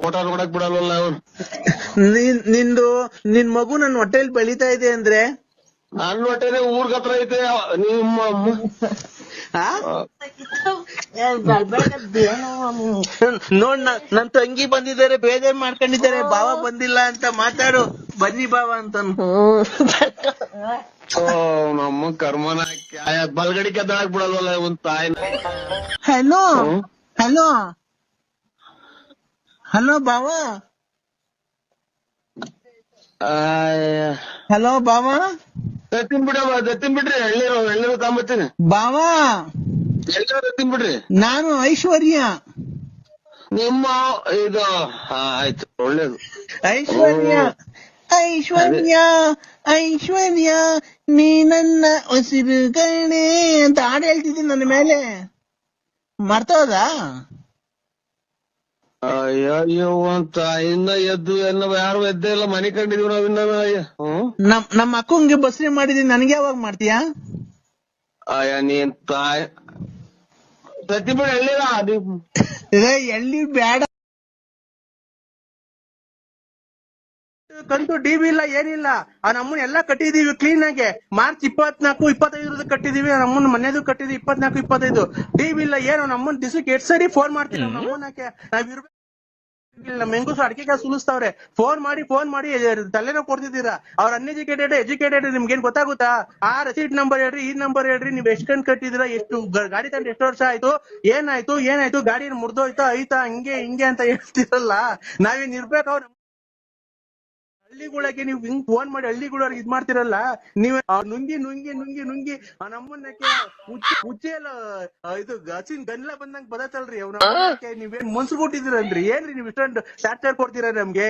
ಫೋಟೋ ನೋಡಕ್ ಬಿಡಲ್ವಲ್ಲ ಅವ್ನು. ನಿನ್ ಮಗು ನನ್ ಹೊಟ್ಟೆಲ್ ಬೆಳೀತಾ ಇದೆ ಅಂದ್ರೆ ನನ್ನ ಹೊಟ್ಟೆನೆ ಊರ್ಗ್ ಹತ್ರ ಐತೆ. ನಿಮ್ಮ ನೋಡ್ ನನ್ ತಂಗಿ ಬಂದಿದ್ದಾರೆ, ಬೇಜಾರ್ ಮಾಡ್ಕೊಂಡಿದ್ದಾರೆ, ಬಾವ ಬಂದಿಲ್ಲ ಅಂತ ಮಾತಾಡು. ಬನ್ನಿ ಬಾವ ಅಂತ ನಮ್ಮ ಕರ್ಮನ ಬಲ್ಗಡಿ ಕೆದ್ದಾಡಕ್ ಬಿಡಲ್ವಲ್ಲ ಒಂದ್ ತಾಯಿ. ಹಲೋ ಹಲೋ ಹಲೋ ಬಾವ. ಹಲೋ ಬಾವ. ದತ್ತಿನ್ ಬಿಡ್ರಿ. ಎಳ್ಳೀರು ತಾಂಬತ್ತೀನಿ ಬಾವ. ಎಳ್ಳೀರು ದತ್ತಿನ್ ಬಿಡ್ರಿ. ನಾನು ಐಶ್ವರ್ಯ. ನಿಮ್ಮ ಇದು ಆಯ್ತು ಒಳ್ಳೇದು. ಐಶ್ವರ್ಯ ಐಶ್ವರ್ಯ ಐಶ್ವರ್ಯ ನೀ ನನ್ನ ಉಸಿರು ಗಣೆ ಅಂತ ಹಾಡು ಹೇಳ್ತಿದ್ದೀನಿ ನನ್ನ ಮೇಲೆ. ಮರ್ತೋದಾ? ಅಯ್ಯೋ ಅಂತ ಇನ್ನ ಎದ್ದು ಯಾರು ಎದ್ದೇ ಇಲ್ಲ. ಮನೆ ಕಂಡಿದೀವಿ ನಾವಿನ್ನ. ನಮ್ಮ ಅಕ್ಕಂಗೆ ಬಸ್ರಿ ಮಾಡಿದೀನಿ, ನನ್ಗೆ ಯಾವಾಗ ಮಾಡ್ತೀಯಾ? ಅಯ್ಯ ನೀನ್ ತಾಯಿ ಪ್ರತಿ ಬಿಡ ಎಳ್ಳಿಲ್ಲ. ಎಳ್ಳಿ ಬೇಡ, ಕಂತು ಡಿವಿ ಇಲ್ಲ ಏನಿಲ್ಲ. ಆ ನಮ್ಮನ್ನ ಎಲ್ಲಾ ಕಟ್ಟಿದೀವಿ ಕ್ಲೀನ್ ಆಗಿ. ಮಾರ್ಚ್ 24, 25 ಕಟ್ಟಿದೀವಿ. ನಮ್ಮನ್ನ ಮನೆದು ಕಟ್ಟಿದೀವಿ 24, 25. ಡಿವಿ ಇಲ್ಲ ಏನು. ನಮ್ಮನ್ನ ದಿವಸಕ್ಕೆ 8 ಸರಿ ಫೋನ್ ಮಾಡ್ತೀವಿ. ನಮ್ಮನ್ನಕ್ಕೆ ನಾವ್ ನಮ್ಮ ಹೆಂಗಸು ಅಡಿಕೆ ಸುಲಿಸ್ತಾವ್ರೆ. ಫೋನ್ ಮಾಡಿ ತಲೆನೋ ಕೊಡ್ತಿದ್ದೀರಾ. ಅವ್ರ ಎಜುಕೇಟೆಡ್ ನಿಮ್ಗೇನ್ ಗೊತ್ತಾಗುತ್ತಾ? ಆ ರಸೀಟ್ ನಂಬರ್ ಹೇಳ್ರಿ, ಈ ನಂಬರ್ ಹೇಳ್ರಿ, ನೀವ್ ಎಷ್ಟು ಕಣ್ ಕಟ್ಟಿದೀರಾ, ಎಷ್ಟು ಗಾಡಿ ತಂದು ಎಷ್ಟು ವರ್ಷ ಆಯ್ತು, ಏನಾಯ್ತು ಗಾಡಿ ಮುರ್ದೋಯ್ತಾ ಐತಾ ಹಿಂಗೆ ಅಂತ ಹೇಳ್ತಿರಲ್ಲ. ನಾವೇನ್ ಇರ್ಬೇಕು? ಅವ್ರ ಹಳ್ಳಿಗಳಿಗೆ ನೀವು ಹಿಂಗ್ ಫೋನ್ ಮಾಡಿ ಹಳ್ಳಿಗಳವ್ರಿಗೆ ಇದ್ ಮಾಡ್ತಿರಲ್ಲ. ನೀವ್ ನುಂಗಿ ಆ ನಮ್ಮನ್ನಕ್ಕೆ ಉಚ್ಚೆ ಎಲ್ಲ ಇದು ಹಸಿನ್ ಗನ್ಲ ಬಂದಂಗ್ ಬದತ್ತಲ್ರಿ. ಅವ್ನಕ್ಕೆ ನೀವೇನ್ ಮನ್ಸು ಕೊಟ್ಟಿದ್ದೀರನ್ರಿ? ಏನ್ರಿ ನೀವ್ ಇಷ್ಟೊಂದು ಚಾರ್ಜರ್ ಕೊಡ್ತೀರ ನಮ್ಗೆ?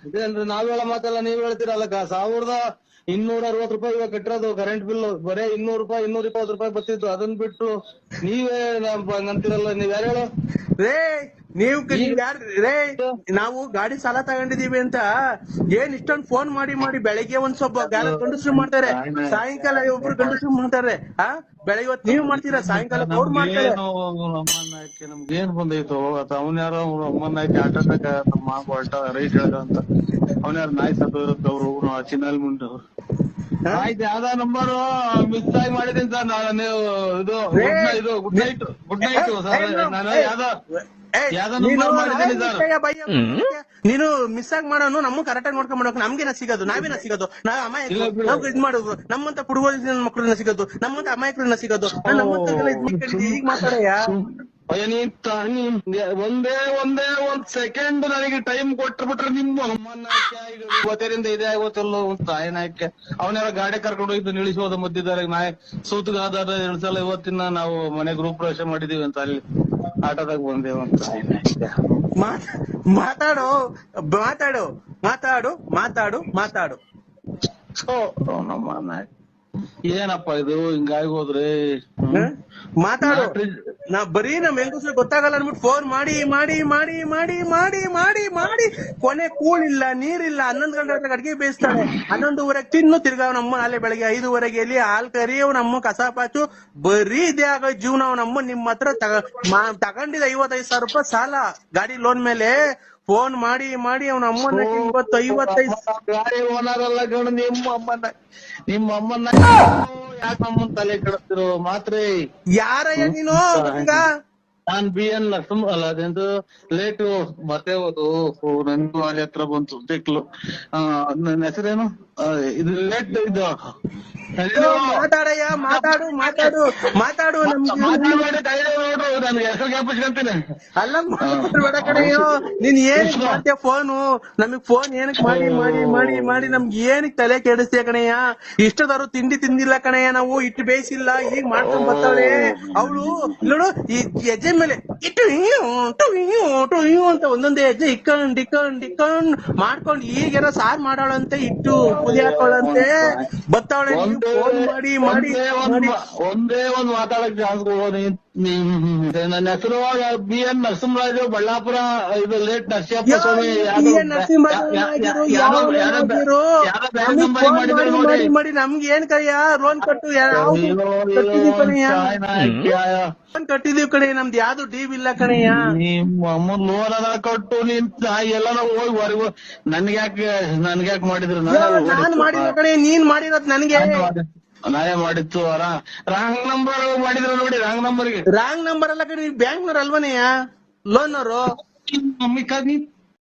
ಇದೇನ್ರಿ ನಾವ್ ಹೇಳೋ ಮಾತಲ್ಲ ನೀವ್ ಹೇಳ್ತೀರಲ್ಲಕ್ಕ. 1260 ರೂಪಾಯಿ ಇವಾಗ ಕಟ್ಟಿರೋದು ಕರೆಂಟ್ ಬಿಲ್. ಬರೇ 200 ರೂಪಾಯಿ 220 ರೂಪಾಯಿ ಬರ್ತಿತ್ತು. ಅದನ್ ಬಿಟ್ಟು ನೀವೇ ಅಂತೀರಲ್ಲ. ನೀವ್ ಯಾರು ಹೇಳೋ ನಾವು ಗಾಡಿ ಸಾಲ ತಗೊಂಡಿದೀವಿ ಅಂತ ಏನ್ ಇಷ್ಟೊಂದು ಫೋನ್ ಮಾಡಿ ಬೆಳಿಗ್ಗೆ ಒಂದ್ ಸ್ವಲ್ಪ ಗಂಡಸ್ರು ಮಾಡ್ತಾರೆ, ಸಾಯಂಕಾಲ ಒಬ್ರು ಗಂಡಸ್ರು ಮಾಡ್ತಾರೆ. ಬೆಳಿಗ್ಗೆ ಹೊತ್ತು ನೀವ್ ಮಾಡ್ತೀರಾ, ಸಾಯಂಕಾಲ ಅವ್ರು ಮಾಡ್ತಾರೆ. ನಮ್ಗೇನ್ ಬಂದೈತು ಅವನ್ ಯಾರೋ ಅಮ್ಮನ್ ಹಾಕಿ ಆಟೋನಾಗ ರೈಟ್ ಹೇಳ್ದ ಅಂತ ಅವನ್ ಯಾರು ನಾಯಿ ಸತ್ತು ಇರುತ್ತೆ. ಅವ್ರು ಚಿನ್ನಲ್ ಮುಂಡು ಆಯ್ತು. ಯಾವ್ದೋ ನಂಬರ್ ಮಿಸ್ ಆಗಿ ಮಾಡಿದೀನಿ ಸರ್. ನಾನು ಇದು ಗುಡ್ ನೈಟ್ ಸರ್. ನಾನು ಯಾವ್ದೋ ನಂಬರ್ ಮಾಡಿದ್ದೀನಿ ಸರ್. ನೀನು ಮಿಸ್ ಆಗಿ ಮಾಡೋನು ನಮ್ಮ ಕರೆಕ್ಟ್ ಆಗಿ ನೋಡ್ಕೊಂಡ್ ಮಾಡೋಕೆ ನಮ್ಗೇನ ಸಿಗೋದು? ನಾವೇನ ಸಿಗೋದು? ನಾವ್ ಅಮಾಯಕರು ಇದ್ ಮಾಡೋದು. ನಮ್ಮಂತ ಪುಡುಗೋದ ಮಕ್ಕಳನ್ನ ಸಿಗೋದು, ನಮ್ಮಂತ ಅಮಾಯಕರನ್ನ ಸಿಗೋದು. ನಮ್ಮಂತ ಈಗ ಮಾತಾಡಯ್ಯ. ಅಯ್ಯ ಒಂದೇ ಒಂದ್ ಸೆಕೆಂಡ್ ನನಗೆ ಟೈಮ್ ಕೊಟ್ಬಿಟ್ರೆ ನಿಮ್ಮ ಅಮ್ಮನ ಇವತ್ತರಿಂದ ಇದೇ ಆಗೋತಲ್ಲೋ ತಾಯಿನಾಯ್ಕೆ ಅವನ್ನೆಲ್ಲ ಗಾಡಿ ಕರ್ಕೊಂಡು ಹೋಗಿದ್ದು ನಿಲ್ಲಿಸೋದು ಮಧ್ಯದಲ್ಲಿ ಸೂತಗಾದ 2 ಸಲ ಇವತ್ತಿನ ನಾವು ಮನೆ ಗೃಹ ಪ್ರವೇಶ ಮಾಡಿದೀವಿ ಅಂತ ಅಲ್ಲಿ ಆಟೋದಾಗ ಬಂದೇವ ಅಂತ ತಾಯಿನಾಯ್ಕೆ. ಮಾತಾಡು ಮಾತಾಡು ಮಾತಾಡು ಮಾತಾಡು ಮಾತಾಡು. ನಮ್ಮ ನಾಯ್ಕ ಏನಪ್ಪ ಇದು ಹಿಂಗಾಗಿ ಹೋದ್ರೆ ಮಾತಾಡು. ನಾ ಬರೀ ನಮ್ ಹೆಂಗಸ್ರು ಗೊತ್ತಾಗಲ್ಲ ಅನ್ಬಿಟ್ಟು ಫೋನ್ ಮಾಡಿ ಮಾಡಿ ಮಾಡಿ ಮಾಡಿ ಮಾಡಿ ಮಾಡಿ ಮಾಡಿ ಕೊನೆ ಕೂಳಿಲ್ಲ ನೀರಿಲ್ಲ. 11 ಗಂಟೆ ಅಡ್ಗೆ ಬೇಯಿಸ್ತಾಳೆ, 11:30 ತಿನ್ನು ತಿರ್ಗಾವ್ ನಮ್ಮ ನಾಳೆ ಬೆಳಗ್ಗೆ 5:30 ಎಲ್ಲಿ ಹಾಲ್ ಕರಿ ನಮ್ಮ ಕಸ ಪಾಚು ಬರೀ ಇದೇ ಆಗೋ ಜೀವನ. ಅವನಮ್ಮ ನಿಮ್ಮ ಹತ್ರ ತಗೊಂಡಿದ್ದ 55,000 ರೂಪಾಯಿ ಸಾಲ ಗಾಡಿ ಲೋನ್ ಮೇಲೆ. ಫೋನ್ ಮಾಡಿ ಮಾಡಿ ಅವನ ಅಮ್ಮನ 55 ಗಾಡಿ ಓನರ್ ಅಲ್ಲ ಗಣ ನಿಮ್ಮ ಅಮ್ಮನ್ನ ಯಾಕೆ ಅಮ್ಮನ್ ತಲೆ ಕೆಡಿಸ್ತಿರೋ ಮಾತ್ರೆ. ಯಾರಯ್ಯ ನೀನು? ನಾನ್ BN ನರಸಿಂಹ ಅಲ್ಲ ಅದೆಂದು ಲೇಟು ಮತ್ತೆ ಹೋದು ನನ್ಗೂ ಅಲ್ಲಿ ಹತ್ರ ಬಂತು ತಿಕ್ಲು. ನನ್ನ ಹೆಸರೇನು ಇದು ಲೇಟ್ ಇದು ಮಾತಾಡಯ್ಯ ಮಾತಾಡು ಮಾತಾಡು ಮಾತಾಡು. ನನ್ಗೆ ಹೆಸರು ಜ್ಞಾಪಿಸ್ಕೊಂತೀನಿ. ಅಲ್ಲ ಬೇಡ ಕಣಯ್ಯೋ, ನೀನ್ ಏನಕ್ ಮಾಡ್ತೀಯ ಫೋನು? ನಮಗ್ ಫೋನ್ ಏನಕ್ ಮಾಡಿ ಮಾಡಿ ಮಾಡಿ ಮಾಡಿ ನಮ್ಗೆ ಏನಕ್ ತಲೆ ಕೆಡಿಸ್ತೀಯ ಕಣಯ್ಯ? ಇಷ್ಟದಾರು ತಿಂಡಿ ತಿಂದಿಲ್ಲ ಕಣಯ್ಯ, ನಾವು ಇಟ್ಟು ಬೇಯಿಸಿಲ್ಲ, ಈಗ ಮಾಡ್ಕೊಂಡ್ ಬರ್ತಾಳೆ ಅವಳು. ನೋಡು ಈ ಹೆಜ್ಜೆ ಮೇಲೆ ಇಟ್ಟು ಅಂತ ಒಂದೊಂದೇ ಹೆಜ್ಜೆ ಇಕ್ಕೊಂಡ್ ಮಾಡ್ಕೊಂಡ್ ಈಗೇನೋ ಸಾರ್ ಮಾಡೋಳಂತೆ, ಇಟ್ಟು ಕುದಿ ಹಾಕೋಳಂತೆ ಬತ್ತಾವಳೆ. ಫೋನ್ ಮಾಡಿ ಮಾಡಿ ಒಂದೇ ಒಂದ್ ಮಾತಾಡಕ್ ಚಾನ್ಸ್. ನನ್ನ ಹೆಸರು BN ನರಸಿಂಹರಾಜು, ಬಳ್ಳಾಪುರ. ಇದು ಲೇಟ್ ನರಸಿಂಹಪ್ಪ ಸ್ವಾಮಿ ಮಾಡಿ ನಮ್ಗೆ ಏನ್ ಕಯ್ಯ ಲೋನ್ ಕಟ್ಟು ಲೋನ್ ಕಟ್ಟಿದೀವಿ ಕಣೆ. ನಮ್ದು ಯಾವ್ದು ಡೀವ್ ಇಲ್ಲ ಕಣಯ್ಯ. ನಿಮ್ಮ ಅಮ್ಮ ಲೋನ್ ಅದ ಕಟ್ಟು ನಿನ್ ಎಲ್ಲಾರ ಹೋಗಿ ನನ್ಗ್ಯಾಕ್ ಮಾಡಿದ್ರು? ನಾನ್ ಮಾಡಿಲ್ಲ ಕಣೆ, ನೀನ್ ಮಾಡಿರೋದ್ ನನ್ಗೆ. ನಾನೇ ಮಾಡಿತ್ತು ರಾಂಗ್ ನಂಬರ್ ಮಾಡಿದ್ರು ನೋಡಿ. ರಾಂಗ್ ನಂಬರ್ಗೆ ರಾಂಗ್ ನಂಬರ್ ಅಲ್ಲ ಕಣೆ, ಬ್ಯಾಂಕ್ನವ್ರ ಅಲ್ವನೆಯ ಲೋನ್ ಅವರು.